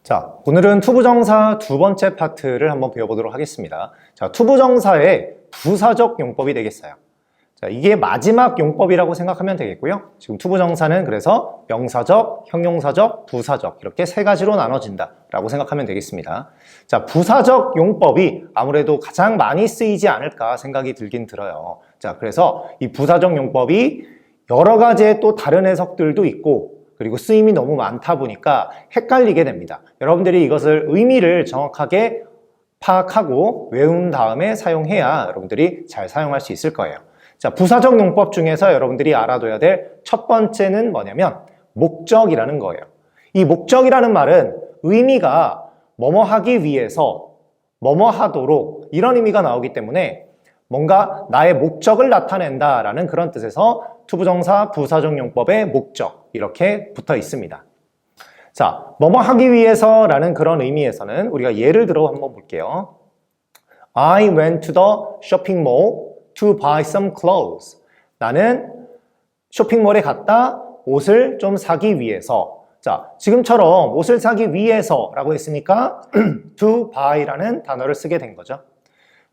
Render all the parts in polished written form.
자, 오늘은 투부정사 두 번째 파트를 한번 배워보도록 하겠습니다. 자, 투부정사의 부사적 용법이 되겠어요. 자, 이게 마지막 용법이라고 생각하면 되겠고요. 지금 투부정사는 그래서 명사적, 형용사적, 부사적 이렇게 세 가지로 나눠진다라고 생각하면 되겠습니다. 자, 부사적 용법이 아무래도 가장 많이 쓰이지 않을까 생각이 들긴 들어요. 자, 그래서 이 부사적 용법이 여러 가지의 또 다른 해석들도 있고 그리고 쓰임이 너무 많다 보니까 헷갈리게 됩니다. 여러분들이 이것을 의미를 정확하게 파악하고 외운 다음에 사용해야 여러분들이 잘 사용할 수 있을 거예요. 자, 부사적 용법 중에서 여러분들이 알아둬야 될 첫 번째는 뭐냐면 목적이라는 거예요. 이 목적이라는 말은 의미가 뭐뭐 하기 위해서, 뭐뭐 하도록 이런 의미가 나오기 때문에 뭔가 나의 목적을 나타낸다라는 그런 뜻에서 투부정사 부사적 용법의 목적 이렇게 붙어 있습니다. 자, 뭐뭐 하기 위해서라는 그런 의미에서는 우리가 예를 들어 한번 볼게요. I went to the shopping mall to buy some clothes. 나는 쇼핑몰에 갔다 옷을 좀 사기 위해서. 자, 지금처럼 옷을 사기 위해서라고 했으니까 to buy라는 단어를 쓰게 된 거죠.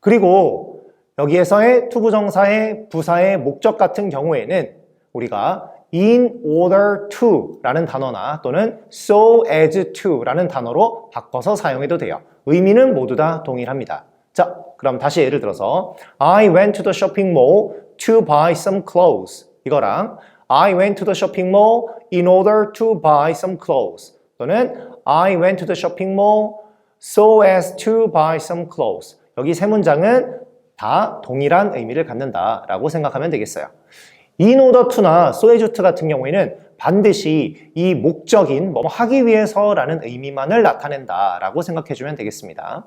그리고 여기에서의 투부정사의 부사의 목적 같은 경우에는 우리가 in order to 라는 단어나 또는 so as to 라는 단어로 바꿔서 사용해도 돼요. 의미는 모두 다 동일합니다. 자, 그럼 다시 예를 들어서 I went to the shopping mall to buy some clothes 이거랑 I went to the shopping mall in order to buy some clothes 또는 I went to the shopping mall so as to buy some clothes 여기 세 문장은 다 동일한 의미를 갖는다라고 생각하면 되겠어요. in order to나 so as to 같은 경우에는 반드시 이 목적인 뭐 하기 위해서라는 의미만을 나타낸다라고 생각해주면 되겠습니다.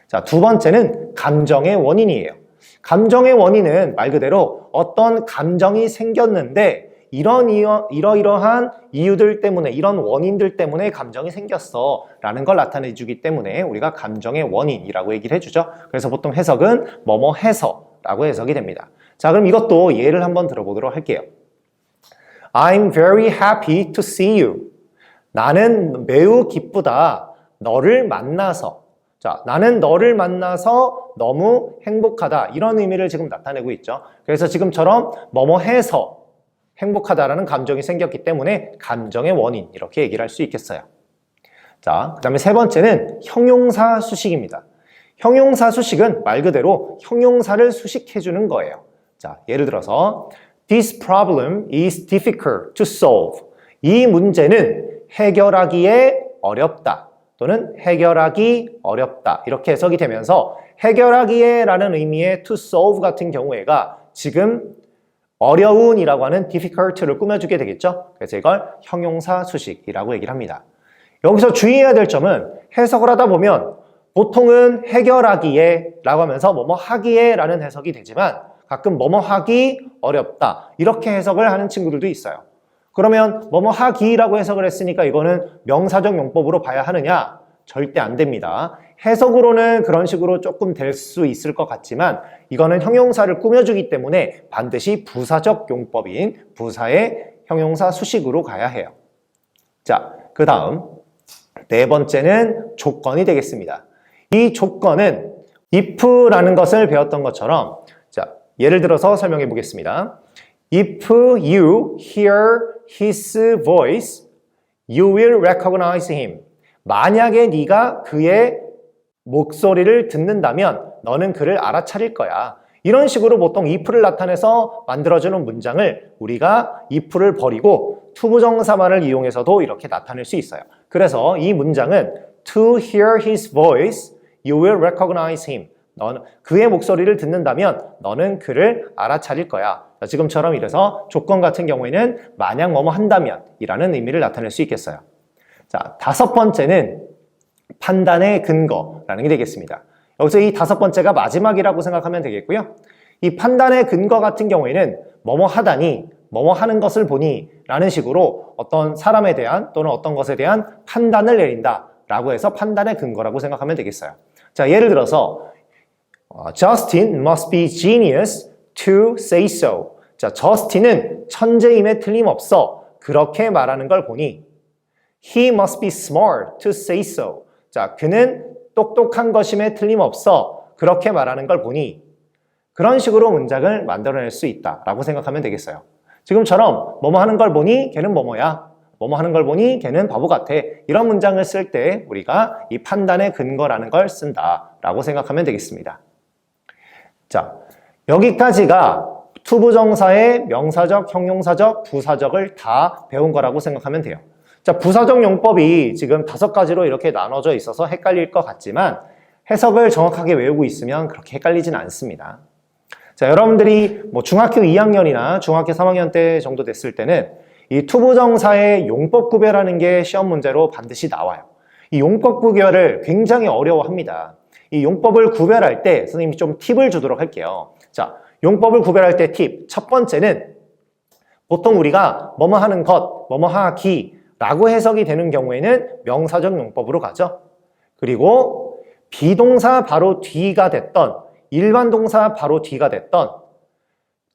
자, 두 번째는 감정의 원인이에요. 감정의 원인은 말 그대로 어떤 감정이 생겼는데 이러이러한 이유들 때문에 이런 원인들 때문에 감정이 생겼어 라는 걸 나타내 주기 때문에 우리가 감정의 원인이라고 얘기를 해주죠. 그래서 보통 해석은 뭐뭐 해서 라고 해석이 됩니다. 자, 그럼 이것도 예를 한번 들어보도록 할게요. I'm very happy to see you. 나는 매우 기쁘다. 너를 만나서. 자, 나는 너를 만나서 너무 행복하다. 이런 의미를 지금 나타내고 있죠. 그래서 지금처럼 뭐뭐 해서 행복하다라는 감정이 생겼기 때문에 감정의 원인 이렇게 얘기를 할 수 있겠어요. 자, 그 다음에 세 번째는 형용사 수식입니다. 형용사 수식은 말 그대로 형용사를 수식해주는 거예요. 자, 예를 들어서 This problem is difficult to solve. 이 문제는 해결하기에 어렵다. 또는 해결하기 어렵다. 이렇게 해석이 되면서 해결하기에 라는 의미의 to solve 같은 경우에가 지금 어려운이라고 하는 difficult를 꾸며주게 되겠죠. 그래서 이걸 형용사 수식이라고 얘기를 합니다. 여기서 주의해야 될 점은 해석을 하다 보면 보통은 해결하기에 라고 하면서 뭐뭐 하기에 라는 해석이 되지만 가끔 뭐뭐 하기 어렵다 이렇게 해석을 하는 친구들도 있어요. 그러면 뭐뭐 하기라고 해석을 했으니까 이거는 명사적 용법으로 봐야 하느냐? 절대 안 됩니다. 해석으로는 그런 식으로 조금 될 수 있을 것 같지만 이거는 형용사를 꾸며주기 때문에 반드시 부사적 용법인 부사의 형용사 수식으로 가야 해요. 자, 그 다음 네 번째는 조건이 되겠습니다. 이 조건은 if라는 것을 배웠던 것처럼 자, 예를 들어서 설명해 보겠습니다. If you hear his voice, you will recognize him. 만약에 네가 그의 목소리를 듣는다면 너는 그를 알아차릴 거야. 이런 식으로 보통 if를 나타내서 만들어주는 문장을 우리가 if를 버리고 투부정사만을 이용해서도 이렇게 나타낼 수 있어요. 그래서 이 문장은 To hear his voice, you will recognize him. 너는 그의 목소리를 듣는다면 너는 그를 알아차릴 거야. 지금처럼 이래서 조건 같은 경우에는 만약 뭐뭐 한다면 이라는 의미를 나타낼 수 있겠어요. 자, 다섯 번째는 판단의 근거라는 게 되겠습니다. 여기서 이 다섯 번째가 마지막이라고 생각하면 되겠고요. 이 판단의 근거 같은 경우에는 뭐뭐 하다니, 뭐뭐 하는 것을 보니 라는 식으로 어떤 사람에 대한 또는 어떤 것에 대한 판단을 내린다 라고 해서 판단의 근거라고 생각하면 되겠어요. 자, 예를 들어서 Justin must be genius to say so. 자, 저스틴은 천재임에 틀림없어. 그렇게 말하는 걸 보니 He must be smart to say so. 자, 그는 똑똑한 것임에 틀림없어. 그렇게 말하는 걸 보니 그런 식으로 문장을 만들어낼 수 있다라고 생각하면 되겠어요. 지금처럼 뭐뭐 하는 걸 보니 걔는 뭐뭐야. 뭐뭐 하는 걸 보니 걔는 바보 같아. 이런 문장을 쓸 때 우리가 이 판단의 근거라는 걸 쓴다라고 생각하면 되겠습니다. 자, 여기까지가 투부정사의 명사적, 형용사적, 부사적을 다 배운 거라고 생각하면 돼요. 자, 부사적 용법이 지금 5가지로 이렇게 나눠져 있어서 헷갈릴 것 같지만 해석을 정확하게 외우고 있으면 그렇게 헷갈리진 않습니다. 자, 여러분들이 뭐 중학교 2학년이나 중학교 3학년 때 정도 됐을 때는 이 투부정사의 용법 구별하는 게 시험 문제로 반드시 나와요. 이 용법 구별을 굉장히 어려워합니다. 이 용법을 구별할 때 선생님이 좀 팁을 주도록 할게요. 자, 용법을 구별할 때 팁. 첫 번째는 보통 우리가 뭐뭐 하는 것, 뭐뭐 하기 라고 해석이 되는 경우에는 명사적 용법으로 가죠. 그리고 비동사 바로 뒤가 됐던 일반 동사 바로 뒤가 됐던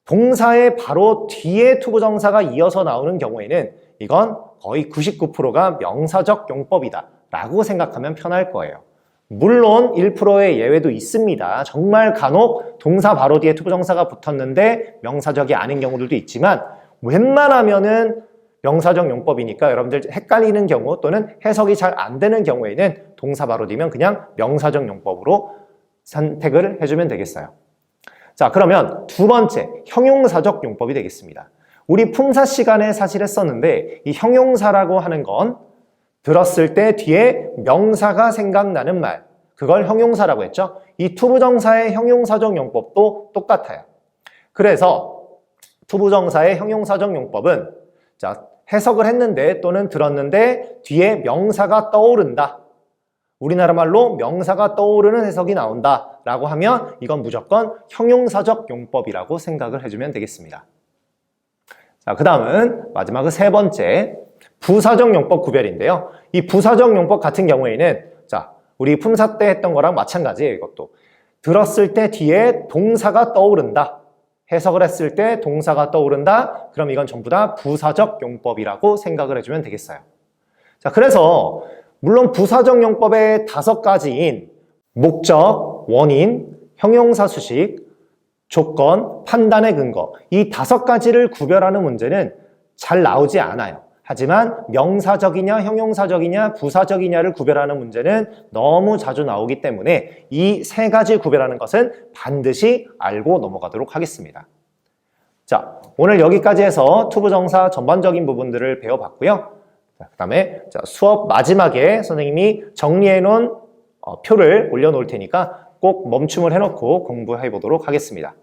동사의 바로 뒤에 투부정사가 이어서 나오는 경우에는 이건 거의 99%가 명사적 용법이다 라고 생각하면 편할 거예요. 물론 1%의 예외도 있습니다. 정말 간혹 동사 바로 뒤에 투부정사가 붙었는데 명사적이 아닌 경우들도 있지만 웬만하면은 명사적 용법이니까 여러분들 헷갈리는 경우 또는 해석이 잘 안 되는 경우에는 동사 바로 뒤면 그냥 명사적 용법으로 선택을 해주면 되겠어요. 자, 그러면 두 번째, 형용사적 용법이 되겠습니다. 우리 품사 시간에 사실 했었는데 이 형용사라고 하는 건 들었을 때 뒤에 명사가 생각나는 말, 그걸 형용사라고 했죠. 이 투부정사의 형용사적 용법도 똑같아요. 그래서 투부정사의 형용사적 용법은 자, 해석을 했는데 또는 들었는데 뒤에 명사가 떠오른다. 우리나라 말로 명사가 떠오르는 해석이 나온다 라고 하면 이건 무조건 형용사적 용법이라고 생각을 해주면 되겠습니다. 자, 그 다음은 마지막 세 번째 부사적 용법 구별인데요. 이 부사적 용법 같은 경우에는 자, 우리 품사 때 했던 거랑 마찬가지예요. 이것도 들었을 때 뒤에 동사가 떠오른다. 해석을 했을 때 동사가 떠오른다. 그럼 이건 전부 다 부사적 용법이라고 생각을 해주면 되겠어요. 자, 그래서 물론 부사적 용법의 5가지인 목적, 원인, 형용사 수식, 조건, 판단의 근거 이 5가지를 구별하는 문제는 잘 나오지 않아요. 하지만 명사적이냐 형용사적이냐 부사적이냐를 구별하는 문제는 너무 자주 나오기 때문에 이 3가지 구별하는 것은 반드시 알고 넘어가도록 하겠습니다. 자, 오늘 여기까지 해서 투부정사 전반적인 부분들을 배워봤고요. 그 다음에 수업 마지막에 선생님이 정리해 놓은 표를 올려놓을 테니까 꼭 멈춤을 해놓고 공부해 보도록 하겠습니다.